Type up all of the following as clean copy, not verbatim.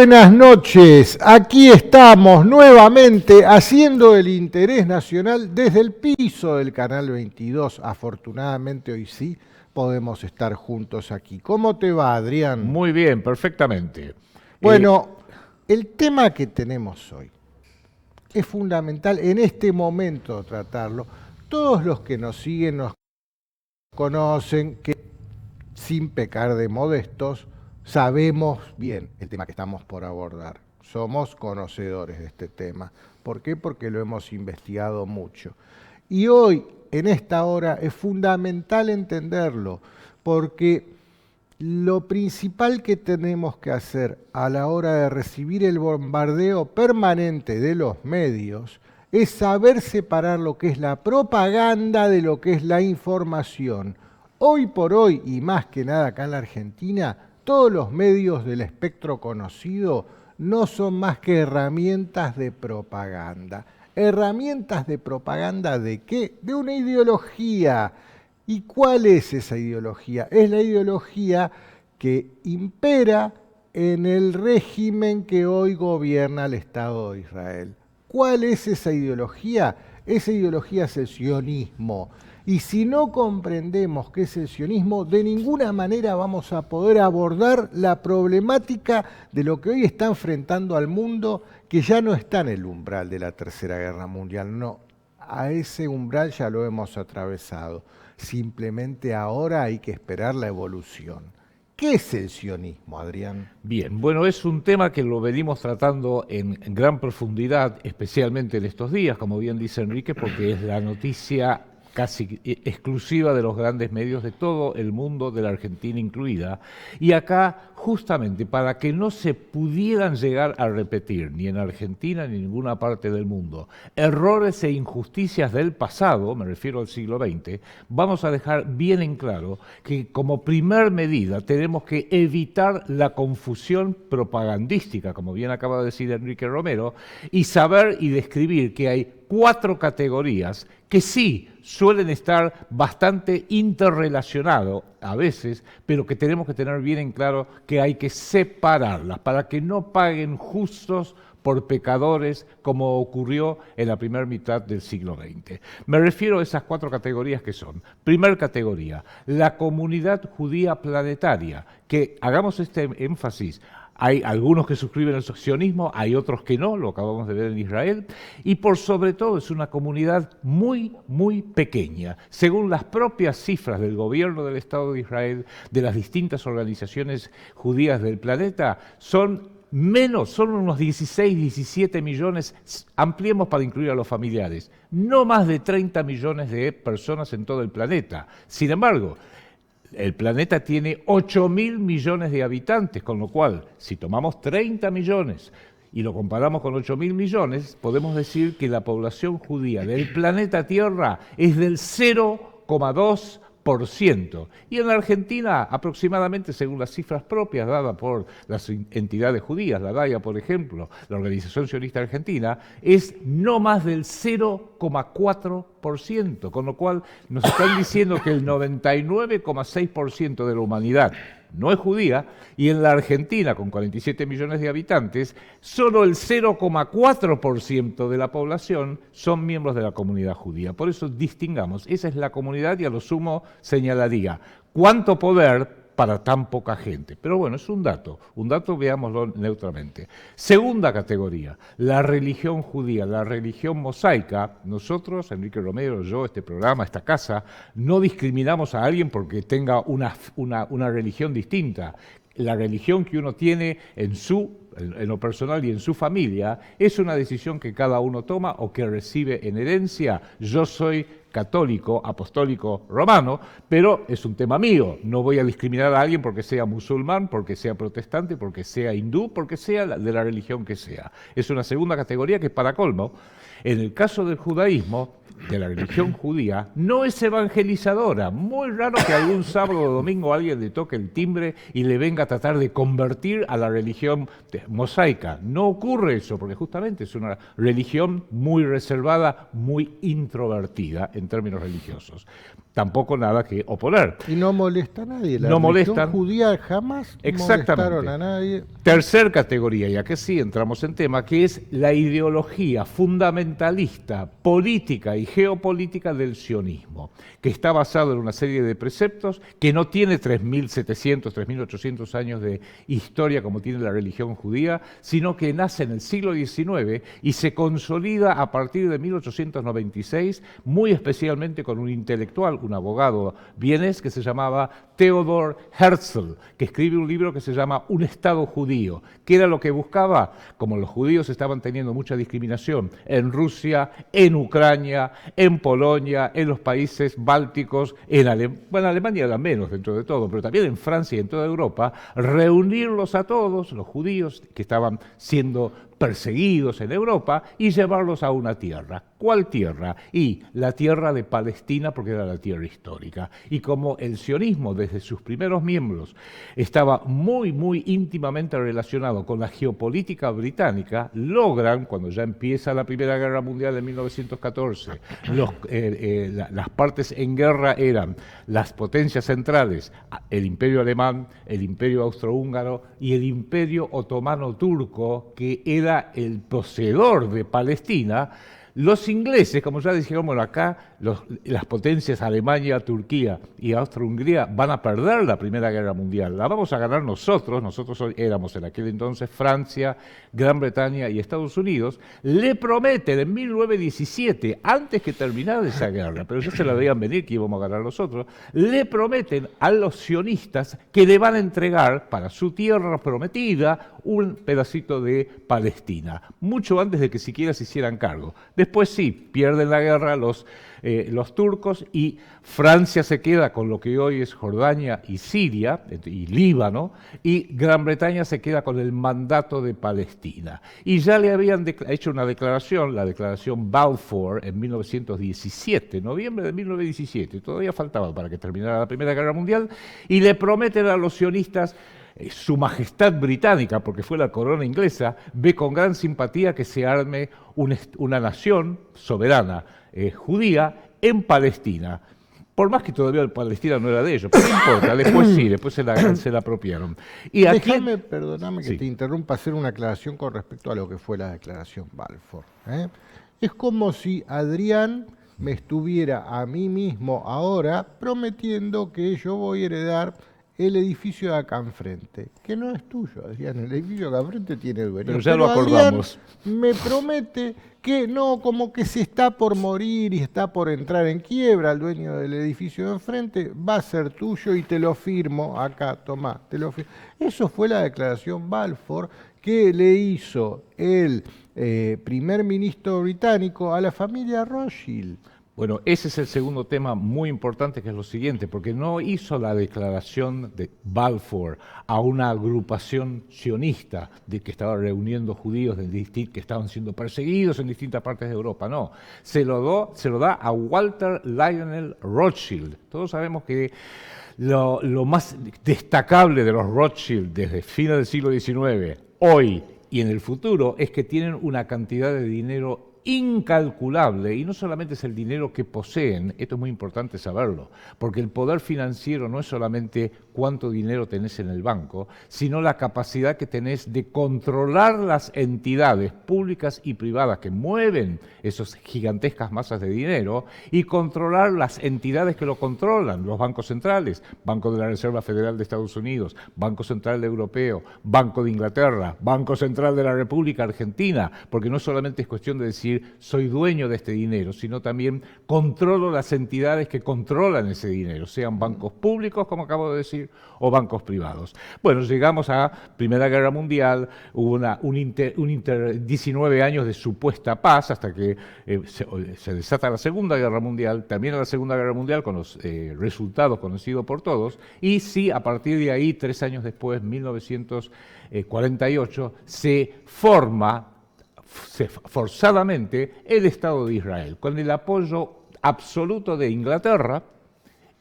buenas noches. Aquí estamos nuevamente haciendo el interés nacional desde el piso del Canal 22. Afortunadamente hoy sí podemos estar juntos aquí. ¿Cómo te va, Adrián? Muy bien, perfectamente. Bueno, el tema que tenemos hoy es fundamental en este momento tratarlo. Todos los que nos siguen nos conocen que, sin pecar de modestos, sabemos bien el tema que estamos por abordar. Somos conocedores de este tema. ¿Por qué? Porque lo hemos investigado mucho. Y hoy, en esta hora, es fundamental entenderlo, porque lo principal que tenemos que hacer a la hora de recibir el bombardeo permanente de los medios es saber separar lo que es la propaganda de lo que es la información. Hoy por hoy, y más que nada acá en la Argentina, todos los medios del espectro conocido no son más que herramientas de propaganda. ¿Herramientas de propaganda de qué? De una ideología. ¿Y cuál es esa ideología? Es la ideología que impera en el régimen que hoy gobierna el Estado de Israel. ¿Cuál es esa ideología? Esa ideología es el sionismo. Y si no comprendemos qué es el sionismo, de ninguna manera vamos a poder abordar la problemática de lo que hoy está enfrentando al mundo, que ya no está en el umbral de la Tercera Guerra Mundial. No, a ese umbral ya lo hemos atravesado. Simplemente ahora hay que esperar la evolución. ¿Qué es el sionismo, Adrián? Bien, bueno, es un tema que lo venimos tratando en gran profundidad, especialmente en estos días, como bien dice Enrique, porque es la noticia casi exclusiva de los grandes medios de todo el mundo, de la Argentina incluida. Y acá, justamente, para que no se pudieran llegar a repetir, ni en Argentina ni en ninguna parte del mundo, errores e injusticias del pasado, me refiero al siglo XX, vamos a dejar bien en claro que como primer medida tenemos que evitar la confusión propagandística, como bien acaba de decir Enrique Romero, y saber y describir que hay 4 categorías que sí suelen estar bastante interrelacionados a veces, pero que tenemos que tener bien en claro que hay que separarlas para que no paguen justos por pecadores como ocurrió en la primera mitad del siglo XX. Me refiero a esas 4 categorías que son. Primer categoría, la comunidad judía planetaria, que hagamos este énfasis. Hay algunos que suscriben el sionismo, hay otros que no, lo acabamos de ver en Israel, y por sobre todo es una comunidad muy, muy pequeña. Según las propias cifras del gobierno del Estado de Israel, de las distintas organizaciones judías del planeta, son unos 16, 17 millones, ampliemos para incluir a los familiares, no más de 30 millones de personas en todo el planeta. Sin embargo, el planeta tiene 8.000 millones de habitantes, con lo cual, si tomamos 30 millones y lo comparamos con 8.000 millones, podemos decir que la población judía del planeta Tierra es del 0,2%. Y en la Argentina, aproximadamente, según las cifras propias dadas por las entidades judías, la DAIA, por ejemplo, la Organización Sionista Argentina, es no más del 0,4%, con lo cual nos están diciendo que el 99,6% de la humanidad no es judía, y en la Argentina, con 47 millones de habitantes, solo el 0,4% de la población son miembros de la comunidad judía. Por eso distingamos, esa es la comunidad y a lo sumo señalaría cuánto poder para tan poca gente. Pero bueno, es un dato veámoslo neutramente. Segunda categoría, la religión judía, la religión mosaica. Nosotros, Enrique Romero, yo, este programa, esta casa, no discriminamos a alguien porque tenga una religión distinta. La religión que uno tiene en lo personal y en su familia es una decisión que cada uno toma o que recibe en herencia. Yo soy católico, apostólico, romano, pero es un tema mío. No voy a discriminar a alguien porque sea musulmán, porque sea protestante, porque sea hindú, porque sea de la religión que sea. Es una segunda categoría que, para colmo, en el caso del judaísmo, de la religión judía, no es evangelizadora. Muy raro que algún sábado o domingo alguien le toque el timbre y le venga a tratar de convertir a la religión mosaica. No ocurre eso, porque justamente es una religión muy reservada, muy introvertida en términos religiosos. tampoco nada que oponer. Y no molesta a nadie. La No religión molestan. judía jamás molestaron a nadie. Tercer categoría, ya que sí entramos en tema, que es la ideología fundamentalista, política y geopolítica del sionismo, que está basado en una serie de preceptos que no tiene 3.700, 3.800 años de historia como tiene la religión judía, sino que nace en el siglo XIX y se consolida a partir de 1896, muy especialmente con un intelectual, un abogado vienés que se llamaba Theodor Herzl, que escribe un libro que se llama Un Estado Judío, que era lo que buscaba, como los judíos estaban teniendo mucha discriminación en Rusia, en Ucrania, en Polonia, en los países bálticos, en Alemania era menos dentro de todo, pero también en Francia y en toda Europa, reunirlos a todos, los judíos que estaban siendo perseguidos en Europa, y llevarlos a una tierra. ¿Cuál tierra? Y la tierra de Palestina, porque era la tierra histórica. Y como el sionismo desde sus primeros miembros estaba muy, muy íntimamente relacionado con la geopolítica británica, logran, cuando ya empieza la Primera Guerra Mundial en 1914, las partes en guerra eran las potencias centrales, el Imperio Alemán, el Imperio Austrohúngaro y el Imperio Otomano Turco, que era el poseedor de Palestina. Los ingleses, como ya dijeron, bueno, acá las potencias Alemania, Turquía y Austria-Hungría van a perder la Primera Guerra Mundial. La vamos a ganar nosotros éramos en aquel entonces Francia, Gran Bretaña y Estados Unidos. Le prometen en 1917, antes que terminara esa guerra, pero ya se la veían venir que íbamos a ganar nosotros, le prometen a los sionistas que le van a entregar para su tierra prometida un pedacito de Palestina, mucho antes de que siquiera se hicieran cargo. Después sí, pierden la guerra los turcos y Francia se queda con lo que hoy es Jordania y Siria y Líbano, y Gran Bretaña se queda con el mandato de Palestina. Y ya le habían hecho una declaración, la declaración Balfour, en 1917, noviembre de 1917, todavía faltaba para que terminara la Primera Guerra Mundial, y le prometen a los sionistas Su Majestad Británica, porque fue la corona inglesa, ve con gran simpatía que se arme una nación soberana judía en Palestina. Por más que todavía Palestina no era de ellos, pero no importa, después sí, después se la apropiaron. Y Déjame, perdóname que sí. te interrumpa, hacer una aclaración con respecto a lo que fue la declaración Balfour. Es como si Adrián me estuviera a mí mismo ahora prometiendo que yo voy a heredar el edificio de acá enfrente, que no es tuyo, Adrián, el edificio de acá enfrente tiene el dueño. Pero ya lo acordamos. Adrián me promete que no, como que se está por morir y está por entrar en quiebra el dueño del edificio de enfrente, va a ser tuyo y te lo firmo acá, tomá, te lo firmo. Eso fue la declaración Balfour que le hizo el primer ministro británico a la familia Rothschild. Bueno, ese es el segundo tema muy importante, que es lo siguiente, porque no hizo la declaración de Balfour a una agrupación sionista de que estaba reuniendo judíos que estaban siendo perseguidos en distintas partes de Europa, no. Se lo da a Walter Lionel Rothschild. Todos sabemos que lo más destacable de los Rothschild desde fines del siglo XIX, hoy y en el futuro, es que tienen una cantidad de dinero incalculable, y no solamente es el dinero que poseen, esto es muy importante saberlo, porque el poder financiero no es solamente cuánto dinero tenés en el banco, sino la capacidad que tenés de controlar las entidades públicas y privadas que mueven esas gigantescas masas de dinero, y controlar las entidades que lo controlan, los bancos centrales, Banco de la Reserva Federal de Estados Unidos, Banco Central Europeo, Banco de Inglaterra, Banco Central de la República Argentina, porque no solamente es cuestión de decir soy dueño de este dinero, sino también controlo las entidades que controlan ese dinero, sean bancos públicos, como acabo de decir, o bancos privados. Bueno, llegamos a Primera Guerra Mundial, hubo 19 años de supuesta paz, hasta que se desata la Segunda Guerra Mundial, termina la Segunda Guerra Mundial con los resultados conocidos por todos, y sí, a partir de ahí, 3 años después, 1948, se forma forzadamente el Estado de Israel, con el apoyo absoluto de Inglaterra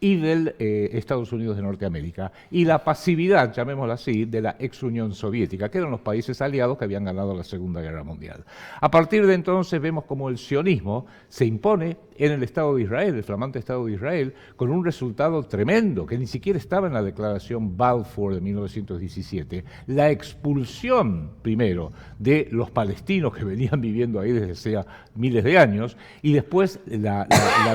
y del Estados Unidos de Norteamérica, y la pasividad, llamémosla así, de la ex Unión Soviética, que eran los países aliados que habían ganado la Segunda Guerra Mundial. A partir de entonces vemos cómo el sionismo se impone en el Estado de Israel, el flamante Estado de Israel, con un resultado tremendo, que ni siquiera estaba en la declaración Balfour de 1917, la expulsión, primero, de los palestinos que venían viviendo ahí desde hacía miles de años, y después la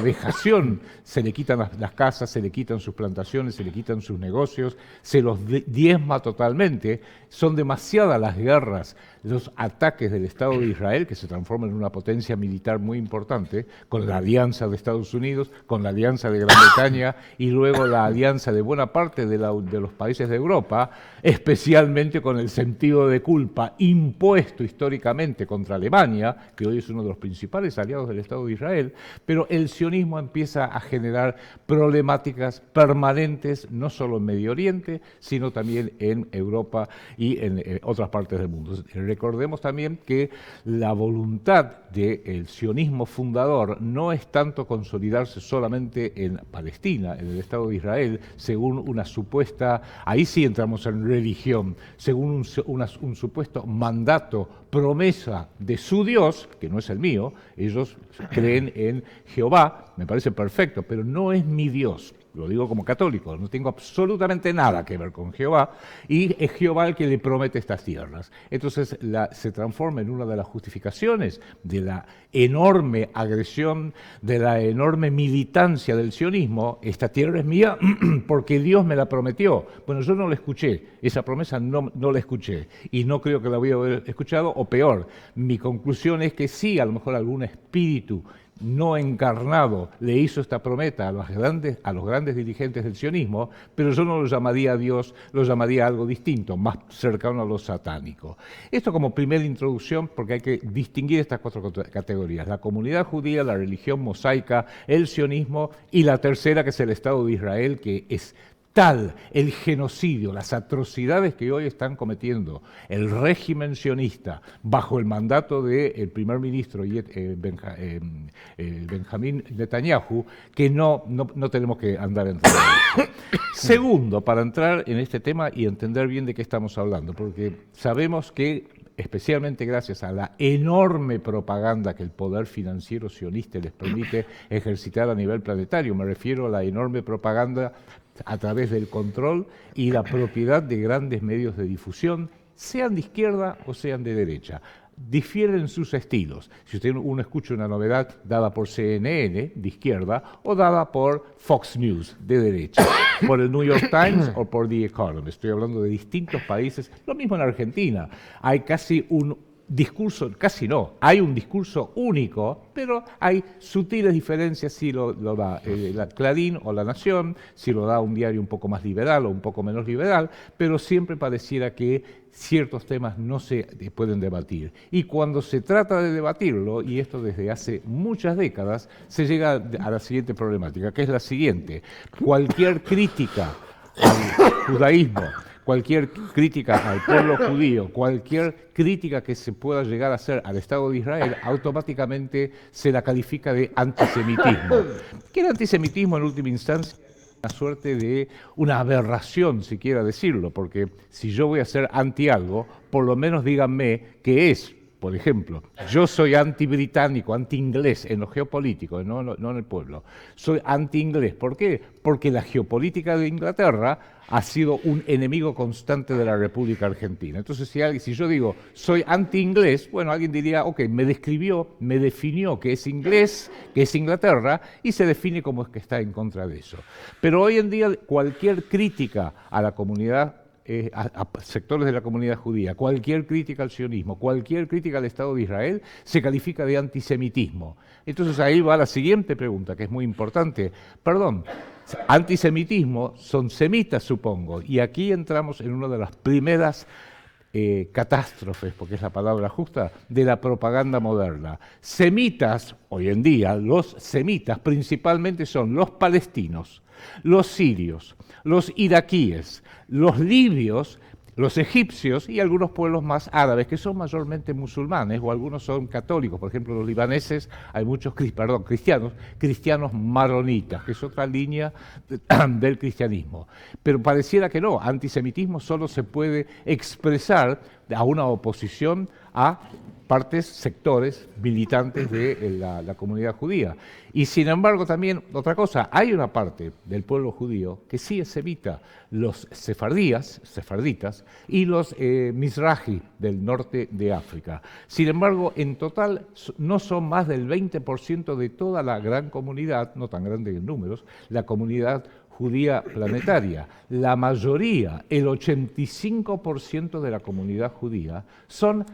vejación, se le quitan las casas, se le quitan sus plantaciones, se le quitan sus negocios, se los diezma totalmente. Son demasiadas las guerras, los ataques del Estado de Israel, que se transforma en una potencia militar muy importante, con la alianza de Estados Unidos, con la alianza de Gran Bretaña y luego la alianza de buena parte de los países de Europa, especialmente con el sentido de culpa impuesto históricamente contra Alemania, que hoy es uno de los principales aliados del Estado de Israel, pero el sionismo empieza a generar problemáticas permanentes, no solo en Medio Oriente, sino también en Europa y en otras partes del mundo. Recordemos también que la voluntad del sionismo fundador no es tanto consolidarse solamente en Palestina, en el Estado de Israel, según una supuesta, ahí sí entramos en religión, según un supuesto mandato, promesa de su Dios, que no es el mío, ellos creen en Jehová, me parece perfecto, pero no es mi Dios. Lo digo como católico, no tengo absolutamente nada que ver con Jehová, y es Jehová el que le promete estas tierras. Entonces se transforma en una de las justificaciones de la enorme agresión, de la enorme militancia del sionismo. Esta tierra es mía porque Dios me la prometió. Bueno, yo no la escuché, esa promesa no la escuché, y no creo que la voy a haber escuchado, o peor, mi conclusión es que sí, a lo mejor algún espíritu no encarnado le hizo esta promesa a los grandes dirigentes del sionismo, pero yo no lo llamaría a Dios, lo llamaría algo distinto, más cercano a lo satánico. Esto como primera introducción, porque hay que distinguir estas cuatro categorías: la comunidad judía, la religión mosaica, el sionismo, y la tercera, que es el Estado de Israel, que es tal el genocidio, las atrocidades que hoy están cometiendo el régimen sionista bajo el mandato del primer ministro Benjamín Netanyahu, que no tenemos que andar en eso. Segundo, para entrar en este tema y entender bien de qué estamos hablando, porque sabemos que, especialmente gracias a la enorme propaganda que el poder financiero sionista les permite ejercitar a nivel planetario, me refiero a la enorme propaganda a través del control y la propiedad de grandes medios de difusión, sean de izquierda o sean de derecha. Difieren sus estilos. Si uno escucha una novedad dada por CNN, de izquierda, o dada por Fox News, de derecha, por el New York Times o por The Economist. Estoy hablando de distintos países. Lo mismo en Argentina. Hay casi un discurso, casi no, hay un discurso único, pero hay sutiles diferencias si lo da la Clarín o La Nación, si lo da un diario un poco más liberal o un poco menos liberal, pero siempre pareciera que ciertos temas no se pueden debatir. Y cuando se trata de debatirlo, y esto desde hace muchas décadas, se llega a la siguiente problemática, que es la siguiente: cualquier crítica al judaísmo, cualquier crítica al pueblo judío, cualquier crítica que se pueda llegar a hacer al Estado de Israel, automáticamente se la califica de antisemitismo. ¿Qué era antisemitismo en última instancia? Una suerte de una aberración, si quiera decirlo, porque si yo voy a ser anti algo, por lo menos díganme qué es. Por ejemplo, yo soy anti-británico, anti-inglés en lo geopolítico, no en el pueblo. Soy anti-inglés. ¿Por qué? Porque la geopolítica de Inglaterra ha sido un enemigo constante de la República Argentina. Entonces, si yo digo soy anti-inglés, bueno, alguien diría, ok, me definió que es inglés, que es Inglaterra, y se define como es que está en contra de eso. Pero hoy en día cualquier crítica a la comunidad, a sectores de la comunidad judía, cualquier crítica al sionismo, cualquier crítica al Estado de Israel, se califica de antisemitismo. Entonces ahí va la siguiente pregunta, que es muy importante. Perdón, antisemitismo son semitas, supongo, y aquí entramos en una de las primeras catástrofes, porque es la palabra justa, de la propaganda moderna. Semitas, hoy en día, los semitas principalmente son los palestinos, los sirios, los iraquíes, los libios, los egipcios y algunos pueblos más árabes, que son mayormente musulmanes, o algunos son católicos. Por ejemplo, los libaneses, hay muchos cristianos maronitas, que es otra línea del cristianismo. Pero pareciera que no, antisemitismo solo se puede expresar a una oposición a sectores militantes de la comunidad judía. Y sin embargo también, otra cosa, hay una parte del pueblo judío que sí es semita, los sefarditas, y los mizrahi del norte de África. Sin embargo, en total no son más del 20% de toda la gran comunidad, no tan grande en números, la comunidad judía planetaria. La mayoría, el 85% de la comunidad judía, son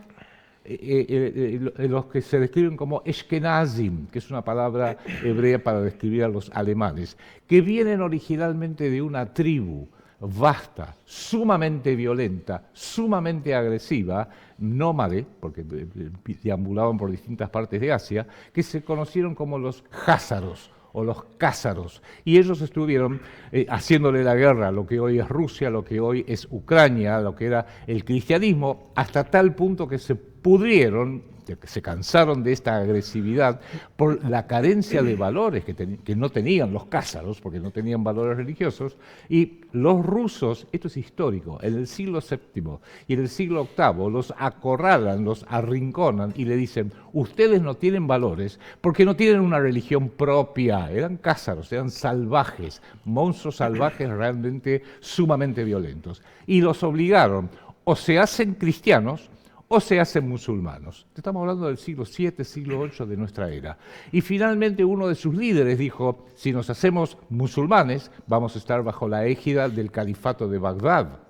los que se describen como Ashkenazim, que es una palabra hebrea para describir a los alemanes, que vienen originalmente de una tribu vasta, sumamente violenta, sumamente agresiva, nómade, porque deambulaban por distintas partes de Asia, que se conocieron como los jázaros o los cázaros, y ellos estuvieron haciéndole la guerra a lo que hoy es Rusia, lo que hoy es Ucrania, lo que era el cristianismo, hasta tal punto que se pudrieron, que se cansaron de esta agresividad por la carencia de valores que no tenían los cázaros, porque no tenían valores religiosos, y los rusos, esto es histórico, en el siglo VII y en el siglo VIII los acorralan, los arrinconan y le dicen, ustedes no tienen valores porque no tienen una religión propia, eran cázaros, eran salvajes, monstruos salvajes realmente sumamente violentos, y los obligaron, o se hacen cristianos, o se hacen musulmanos. Estamos hablando del siglo VII, siglo VIII de nuestra era. Y finalmente uno de sus líderes dijo, si nos hacemos musulmanes, vamos a estar bajo la égida del califato de Bagdad.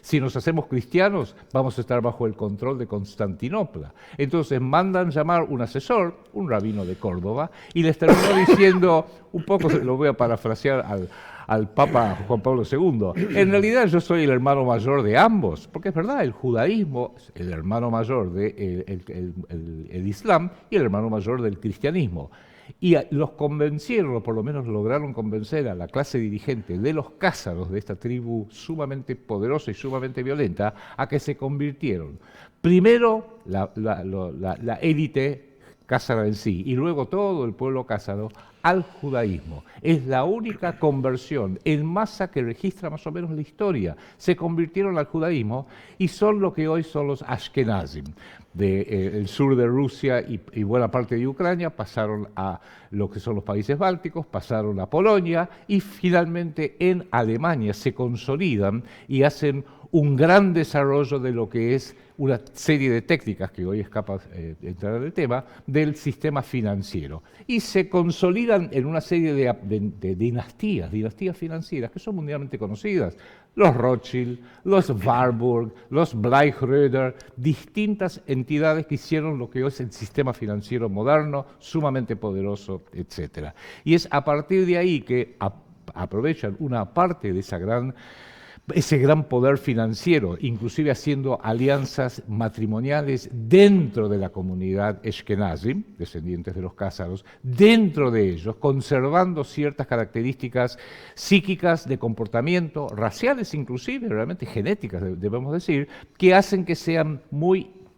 Si nos hacemos cristianos, vamos a estar bajo el control de Constantinopla. Entonces mandan llamar un asesor, un rabino de Córdoba, y les terminó diciendo, un poco lo voy a parafrasear al Papa Juan Pablo II. En realidad yo soy el hermano mayor de ambos, porque es verdad, el judaísmo es el hermano mayor del el Islam y el hermano mayor del cristianismo. Y los convencieron, o por lo menos lograron convencer a la clase dirigente de los cázaros de esta tribu sumamente poderosa y sumamente violenta, a que se convirtieron. Primero la élite cázara en sí, y luego todo el pueblo cázaro al judaísmo. Es la única conversión en masa que registra más o menos la historia. Se convirtieron al judaísmo y son lo que hoy son los Ashkenazim. Del sur de Rusia y buena parte de Ucrania pasaron a lo que son los países bálticos, pasaron a Polonia y finalmente en Alemania se consolidan y hacen un gran desarrollo de lo que es una serie de técnicas, que hoy escapa entrar en el tema, del sistema financiero. Y se consolidan en una serie de dinastías financieras que son mundialmente conocidas. Los Rothschild, los Warburg, los Bleichräder, distintas entidades que hicieron lo que hoy es el sistema financiero moderno, sumamente poderoso, etc. Y es a partir de ahí que aprovechan una parte de ese gran poder financiero, inclusive haciendo alianzas matrimoniales dentro de la comunidad Ashkenazim, descendientes de los cázaros, dentro de ellos, conservando ciertas características psíquicas de comportamiento, raciales inclusive, realmente genéticas, debemos decir, que hacen que sean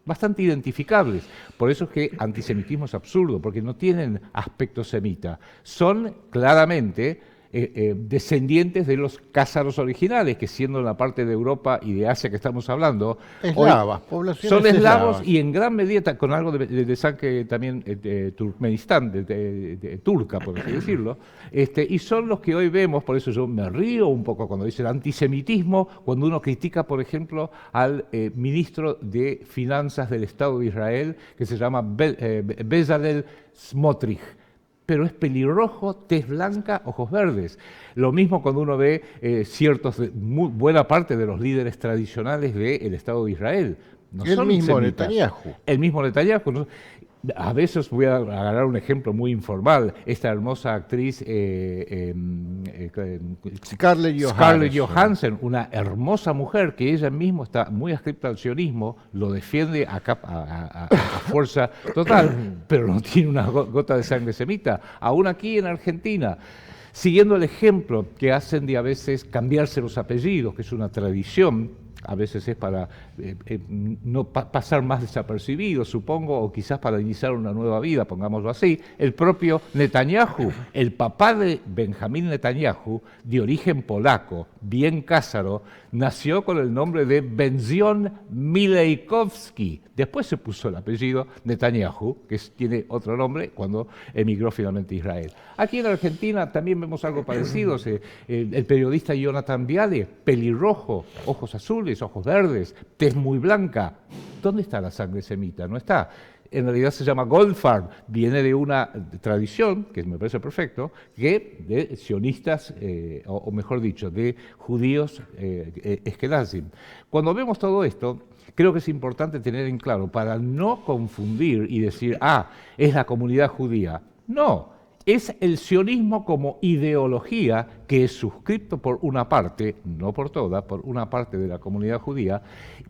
bastante identificables. Por eso es que antisemitismo es absurdo, porque no tienen aspecto semita. Son claramente descendientes de los cázaros originales, que siendo en la parte de Europa y de Asia que estamos hablando, eslavas, poblaciones son eslavos y en gran medida con algo de sangre también de Turkmenistán, de turca, por así decirlo, y son los que hoy vemos, por eso yo me río un poco cuando dicen antisemitismo, cuando uno critica, por ejemplo, al ministro de Finanzas del Estado de Israel, que se llama Bezalel Smotrich, pero es pelirrojo, tez blanca, ojos verdes. Lo mismo cuando uno ve buena parte de los líderes tradicionales del Estado de Israel. No el son mismo semitas. Netanyahu. El mismo Netanyahu. ¿No? A veces voy a agarrar un ejemplo muy informal. Esta hermosa actriz Scarlett Johansson, una hermosa mujer que ella misma está muy adscrita al sionismo, lo defiende a fuerza total, pero no tiene una gota de sangre semita. Aún aquí en Argentina, siguiendo el ejemplo que hacen de a veces cambiarse los apellidos, que es una tradición a veces es para no pasar más desapercibido, supongo, o quizás para iniciar una nueva vida, pongámoslo así. El propio Netanyahu, el papá de Benjamín Netanyahu, de origen polaco, bien cázaro, nació con el nombre de Benzion Milejkowski. Después se puso el apellido Netanyahu, que tiene otro nombre, cuando emigró finalmente a Israel. Aquí en Argentina también vemos algo parecido. El periodista Jonathan Viale, pelirrojo, ojos azules, ojos verdes, tez muy blanca. ¿Dónde está la sangre semita? No está. En realidad se llama Goldfarb, viene de una tradición, que me parece perfecto, que de sionistas, o mejor dicho, de judíos Ashkenazim. Cuando vemos todo esto, creo que es importante tener en claro, para no confundir y decir, es la comunidad judía. No, es el sionismo como ideología que es suscrito por una parte, no por toda, por una parte de la comunidad judía,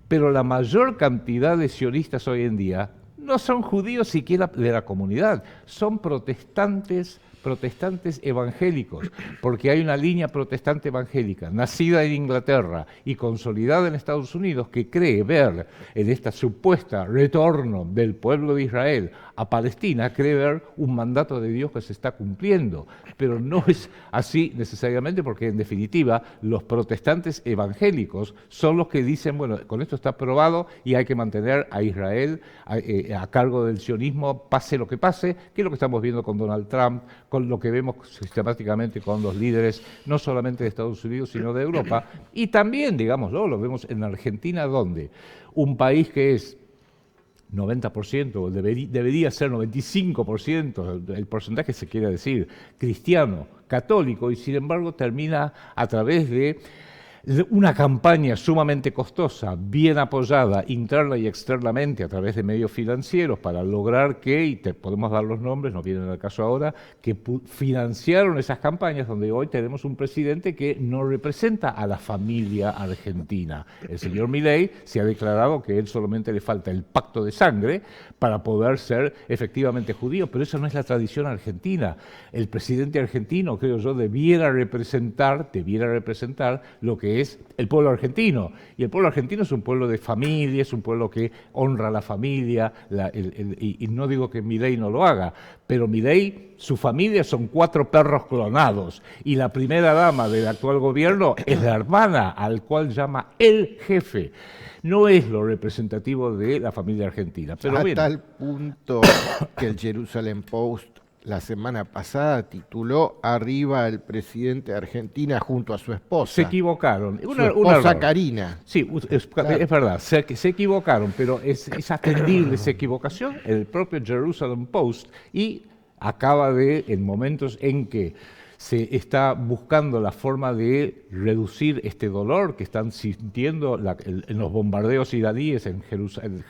pero la mayor cantidad de sionistas hoy en día no son judíos siquiera de la comunidad, son protestantes evangélicos, porque hay una línea protestante evangélica, nacida en Inglaterra y consolidada en Estados Unidos, que cree ver en esta supuesta retorno del pueblo de Israel a Palestina, cree ver un mandato de Dios que se está cumpliendo, pero no es así necesariamente, porque en definitiva los protestantes evangélicos son los que dicen, bueno, con esto está probado y hay que mantener a Israel a cargo del sionismo, pase lo que pase, que es lo que estamos viendo con Donald Trump, con lo que vemos sistemáticamente con los líderes, no solamente de Estados Unidos, sino de Europa, y también, digámoslo, lo vemos en Argentina, donde un país que es 90%, debería ser 95%, el porcentaje se quiere decir, cristiano, católico, y sin embargo termina a través de una campaña sumamente costosa, bien apoyada interna y externamente a través de medios financieros para lograr que, y te podemos dar los nombres, no vienen al caso ahora, que financiaron esas campañas donde hoy tenemos un presidente que no representa a la familia argentina. El señor Milei se ha declarado que a él solamente le falta el pacto de sangre para poder ser efectivamente judío, pero esa no es la tradición argentina. El presidente argentino, creo yo, debiera representar lo que es el pueblo argentino. Y el pueblo argentino es un pueblo de familia, es un pueblo que honra a la familia, y no digo que Milei no lo haga, pero Milei, su familia son 4 perros clonados, y la primera dama del actual gobierno es la hermana, al cual llama el jefe. No es lo representativo de la familia argentina. Pero a tal punto que el Jerusalem Post la semana pasada tituló "Arriba el presidente de Argentina junto a su esposa". Se equivocaron. Su esposa Karina. Sí, es verdad, se equivocaron, pero es atendible esa equivocación en el propio Jerusalem Post, y acaba en momentos en que se está buscando la forma de reducir este dolor que están sintiendo en los bombardeos iraníes en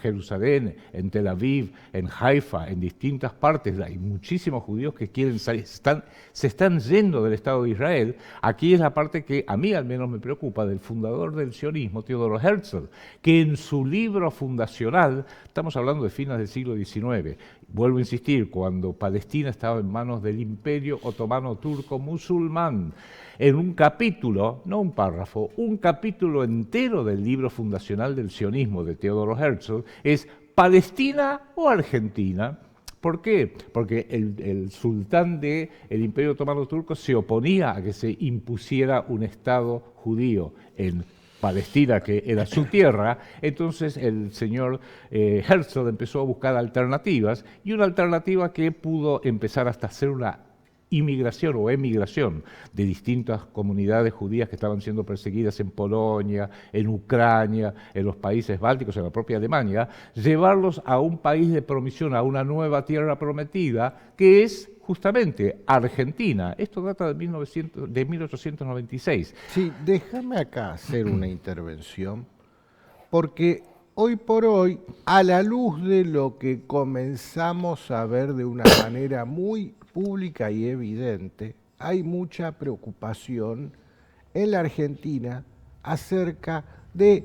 Jerusalén, en Tel Aviv, en Haifa, en distintas partes. Hay muchísimos judíos que quieren salir, se están yendo del Estado de Israel. Aquí es la parte que a mí al menos me preocupa del fundador del sionismo, Theodor Herzl, que en su libro fundacional, estamos hablando de fines del siglo XIX, vuelvo a insistir, cuando Palestina estaba en manos del Imperio Otomano Turco Musulmán, en un capítulo, no un párrafo, un capítulo entero del libro fundacional del sionismo de Theodor Herzl es ¿Palestina o Argentina? ¿Por qué? Porque el sultán del Imperio Otomano Turco se oponía a que se impusiera un Estado judío en Palestina, que era su tierra. Entonces el señor Herzl empezó a buscar alternativas, y una alternativa que pudo empezar hasta hacer una inmigración o emigración de distintas comunidades judías que estaban siendo perseguidas en Polonia, en Ucrania, en los países bálticos, en la propia Alemania, llevarlos a un país de promisión, a una nueva tierra prometida, que es justamente Argentina. Esto data de 1896. Sí, déjame acá hacer una intervención, porque hoy por hoy, a la luz de lo que comenzamos a ver de una manera muy pública y evidente, hay mucha preocupación en la Argentina acerca de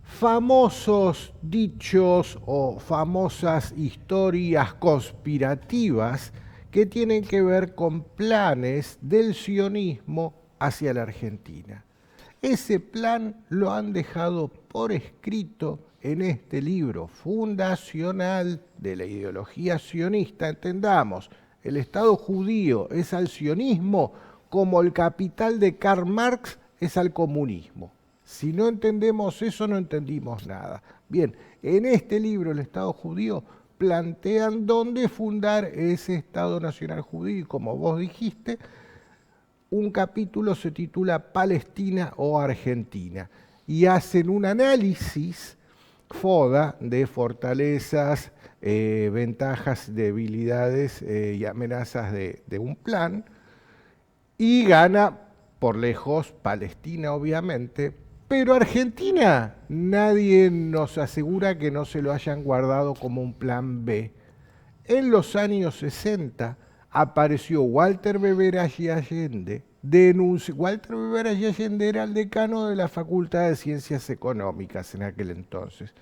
famosos dichos o famosas historias conspirativas que tienen que ver con planes del sionismo hacia la Argentina. Ese plan lo han dejado por escrito en este libro fundacional de la ideología sionista. Entendamos, el Estado judío es al sionismo como el Capital de Karl Marx es al comunismo. Si no entendemos eso, no entendimos nada. Bien, en este libro, el Estado judío, plantean dónde fundar ese Estado nacional judío, y como vos dijiste, un capítulo se titula Palestina o Argentina, y hacen un análisis FODA de fortalezas, ventajas, debilidades y amenazas de un plan, y gana por lejos Palestina, obviamente, pero Argentina nadie nos asegura que no se lo hayan guardado como un plan B. En los años 60 apareció Walter Beberaggi Allende. Walter Beberaggi Allende era el decano de la Facultad de Ciencias Económicas en aquel entonces.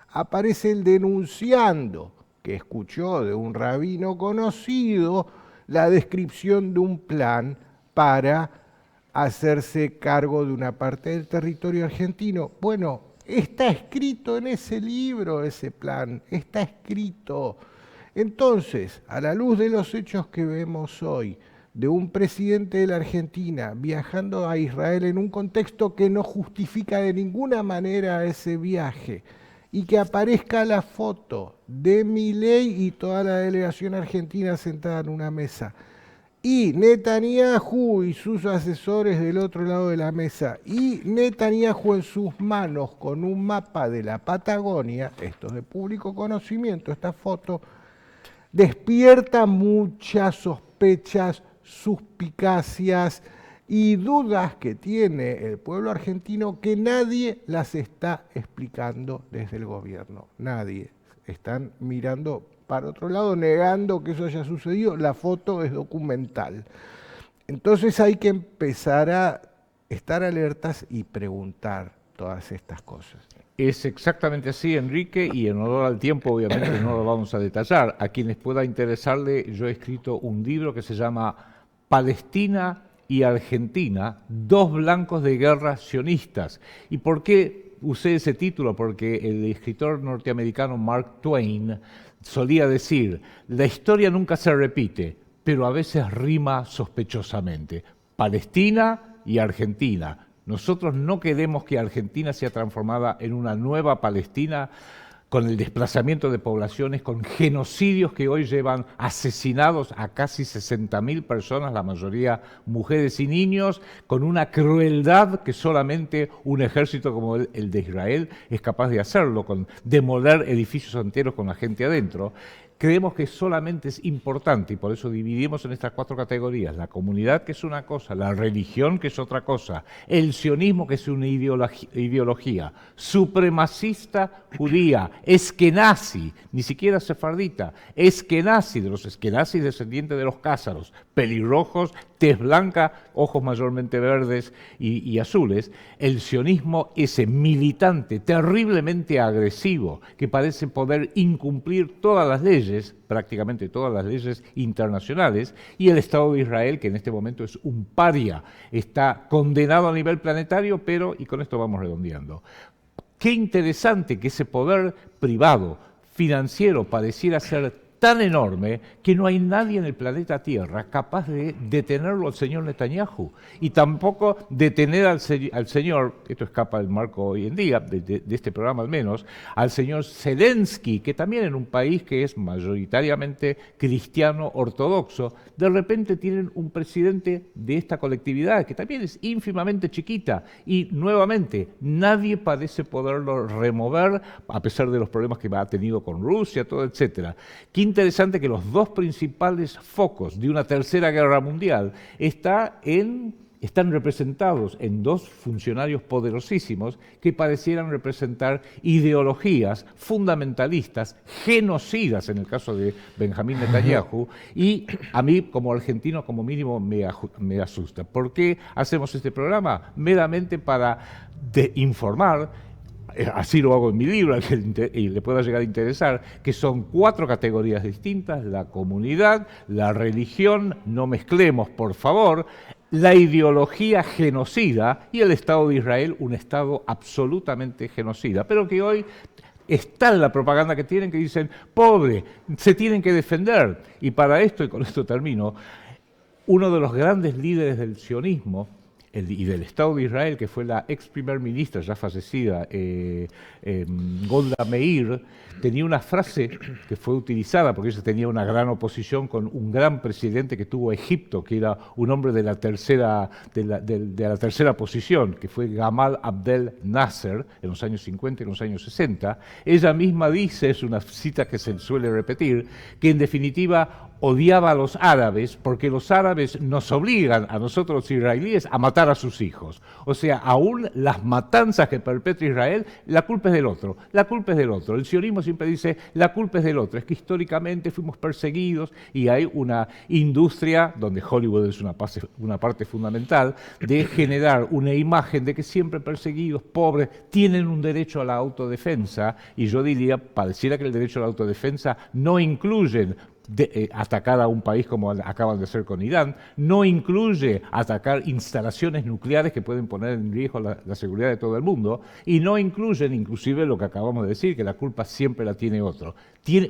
Aparece él denunciando que escuchó de un rabino conocido la descripción de un plan para hacerse cargo de una parte del territorio argentino. Bueno, está escrito en ese libro ese plan, está escrito. Entonces, a la luz de los hechos que vemos hoy, de un presidente de la Argentina viajando a Israel en un contexto que no justifica de ninguna manera ese viaje, y que aparezca la foto de Milei y toda la delegación argentina sentada en una mesa, y Netanyahu y sus asesores del otro lado de la mesa, y Netanyahu en sus manos con un mapa de la Patagonia, esto es de público conocimiento, esta foto, despierta muchas sospechas, suspicacias y dudas que tiene el pueblo argentino que nadie las está explicando desde el gobierno. Nadie. Están mirando para otro lado, negando que eso haya sucedido. La foto es documental. Entonces hay que empezar a estar alertas y preguntar todas estas cosas. Es exactamente así, Enrique, y en honor al tiempo obviamente no lo vamos a detallar. A quienes pueda interesarle, yo he escrito un libro que se llama Palestina y Argentina, dos blancos de guerra sionistas. ¿Y por qué usé ese título? Porque el escritor norteamericano Mark Twain solía decir, la historia nunca se repite, pero a veces rima sospechosamente. Palestina y Argentina. Nosotros no queremos que Argentina sea transformada en una nueva Palestina con el desplazamiento de poblaciones, con genocidios que hoy llevan asesinados a casi 60.000 personas, la mayoría mujeres y niños, con una crueldad que solamente un ejército como el de Israel es capaz de hacerlo, con demoler edificios enteros con la gente adentro. Creemos que solamente es importante, y por eso dividimos en estas cuatro categorías, la comunidad, que es una cosa, la religión, que es otra cosa, el sionismo, que es una ideología supremacista judía, eskenazi, ni siquiera sefardita, eskenazi, de los eskenazis descendientes de los cázaros, pelirrojos, tez blanca, ojos mayormente verdes y azules, el sionismo ese militante, terriblemente agresivo, que parece poder incumplir todas las leyes, prácticamente todas las leyes internacionales, y el Estado de Israel, que en este momento es un paria, está condenado a nivel planetario, pero, y con esto vamos redondeando, qué interesante que ese poder privado, financiero, pareciera ser tan enorme que no hay nadie en el planeta Tierra capaz de detenerlo al señor Netanyahu, y tampoco detener al señor, esto escapa del marco hoy en día, de este programa al menos, al señor Zelensky, que también en un país que es mayoritariamente cristiano ortodoxo, de repente tienen un presidente de esta colectividad, que también es ínfimamente chiquita, y nuevamente nadie parece poderlo remover, a pesar de los problemas que ha tenido con Rusia, todo, etcétera. Qué interesante que los dos principales focos de una tercera guerra mundial están representados en dos funcionarios poderosísimos que parecieran representar ideologías fundamentalistas, genocidas en el caso de Benjamín Netanyahu, y a mí como argentino como mínimo me asusta. ¿Por qué hacemos este programa? Meramente para informar. Así lo hago en mi libro, y le pueda llegar a interesar, que son cuatro categorías distintas: la comunidad, la religión, no mezclemos, por favor, la ideología genocida y el Estado de Israel un Estado absolutamente genocida, pero que hoy está en la propaganda que tienen, que dicen, pobre, se tienen que defender. Y para esto, y con esto termino, uno de los grandes líderes del sionismo y del Estado de Israel, que fue la ex primer ministra, ya fallecida, Golda Meir, tenía una frase que fue utilizada, porque ella tenía una gran oposición con un gran presidente que tuvo Egipto, que era un hombre de la tercera posición, que fue Gamal Abdel Nasser, en los años 50 y en los años 60. Ella misma dice, es una cita que se suele repetir, que en definitiva odiaba a los árabes porque los árabes nos obligan a nosotros los israelíes a matar a sus hijos. O sea, aún las matanzas que perpetra Israel, la culpa es del otro, la culpa es del otro. El sionismo siempre dice, la culpa es del otro, es que históricamente fuimos perseguidos y hay una industria, donde Hollywood es una parte fundamental, de generar una imagen de que siempre perseguidos, pobres, tienen un derecho a la autodefensa, y yo diría, pareciera que el derecho a la autodefensa no incluyen atacar a un país como acaban de hacer con Irán, no incluye atacar instalaciones nucleares que pueden poner en riesgo la seguridad de todo el mundo, y no incluyen inclusive lo que acabamos de decir, que la culpa siempre la tiene otro.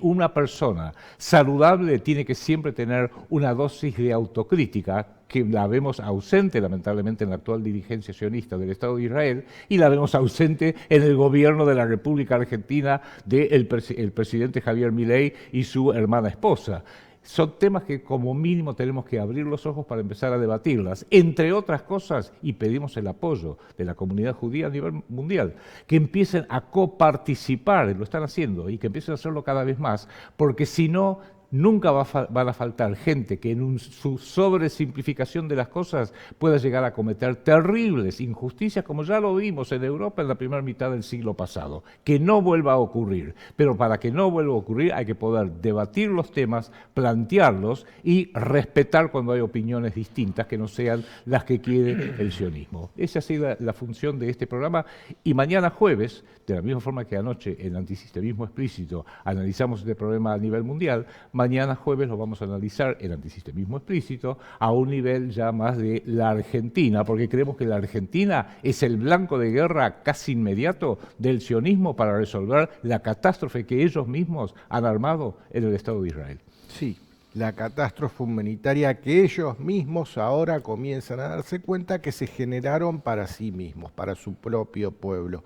Una persona saludable tiene que siempre tener una dosis de autocrítica, que la vemos ausente lamentablemente en la actual dirigencia sionista del Estado de Israel, y la vemos ausente en el gobierno de la República Argentina del presidente Javier Milei y su hermana esposa. Son temas que como mínimo tenemos que abrir los ojos para empezar a debatirlas, entre otras cosas, y pedimos el apoyo de la comunidad judía a nivel mundial, que empiecen a coparticipar, lo están haciendo, y que empiecen a hacerlo cada vez más, porque si no, nunca van a faltar gente que en su sobresimplificación de las cosas pueda llegar a cometer terribles injusticias, como ya lo vimos en Europa en la primera mitad del siglo pasado. Que no vuelva a ocurrir, pero para que no vuelva a ocurrir hay que poder debatir los temas, plantearlos y respetar cuando hay opiniones distintas que no sean las que quiere el sionismo. Esa ha sido la función de este programa, y mañana jueves, de la misma forma que anoche en Antisistemismo Explícito analizamos este problema a nivel mundial, mañana jueves lo vamos a analizar, el Antisistemismo Explícito, a un nivel ya más de la Argentina, porque creemos que la Argentina es el blanco de guerra casi inmediato del sionismo para resolver la catástrofe que ellos mismos han armado en el Estado de Israel. Sí, la catástrofe humanitaria que ellos mismos ahora comienzan a darse cuenta que se generaron para sí mismos, para su propio pueblo.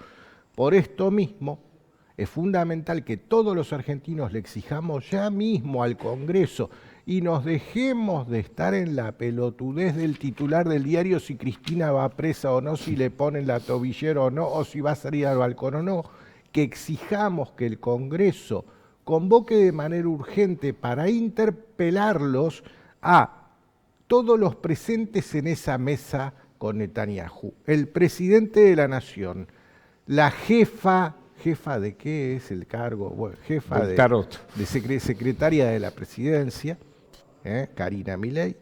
Por esto mismo, es fundamental que todos los argentinos le exijamos ya mismo al Congreso y nos dejemos de estar en la pelotudez del titular del diario si Cristina va presa o no, si le ponen la tobillera o no, o si va a salir al balcón o no, que exijamos que el Congreso convoque de manera urgente para interpelarlos a todos los presentes en esa mesa con Netanyahu, el presidente de la Nación, la jefa ¿de qué es el cargo? Bueno, jefa de secretaria de la presidencia, Karina Milei,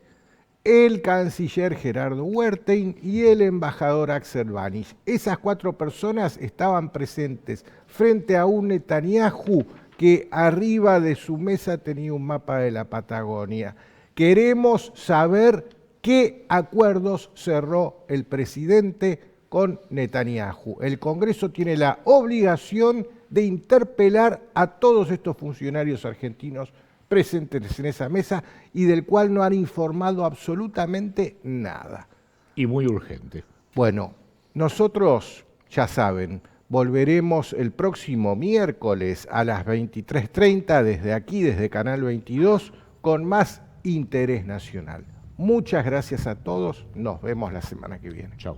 el canciller Gerardo Huertein y el embajador Axel Banich. Esas 4 personas estaban presentes frente a un Netanyahu que arriba de su mesa tenía un mapa de la Patagonia. Queremos saber qué acuerdos cerró el presidente con Netanyahu. El Congreso tiene la obligación de interpelar a todos estos funcionarios argentinos presentes en esa mesa y del cual no han informado absolutamente nada. Y muy urgente. Bueno, nosotros, ya saben, volveremos el próximo miércoles a las 23:30 desde aquí, desde Canal 22, con más interés nacional. Muchas gracias a todos, nos vemos la semana que viene. Chau.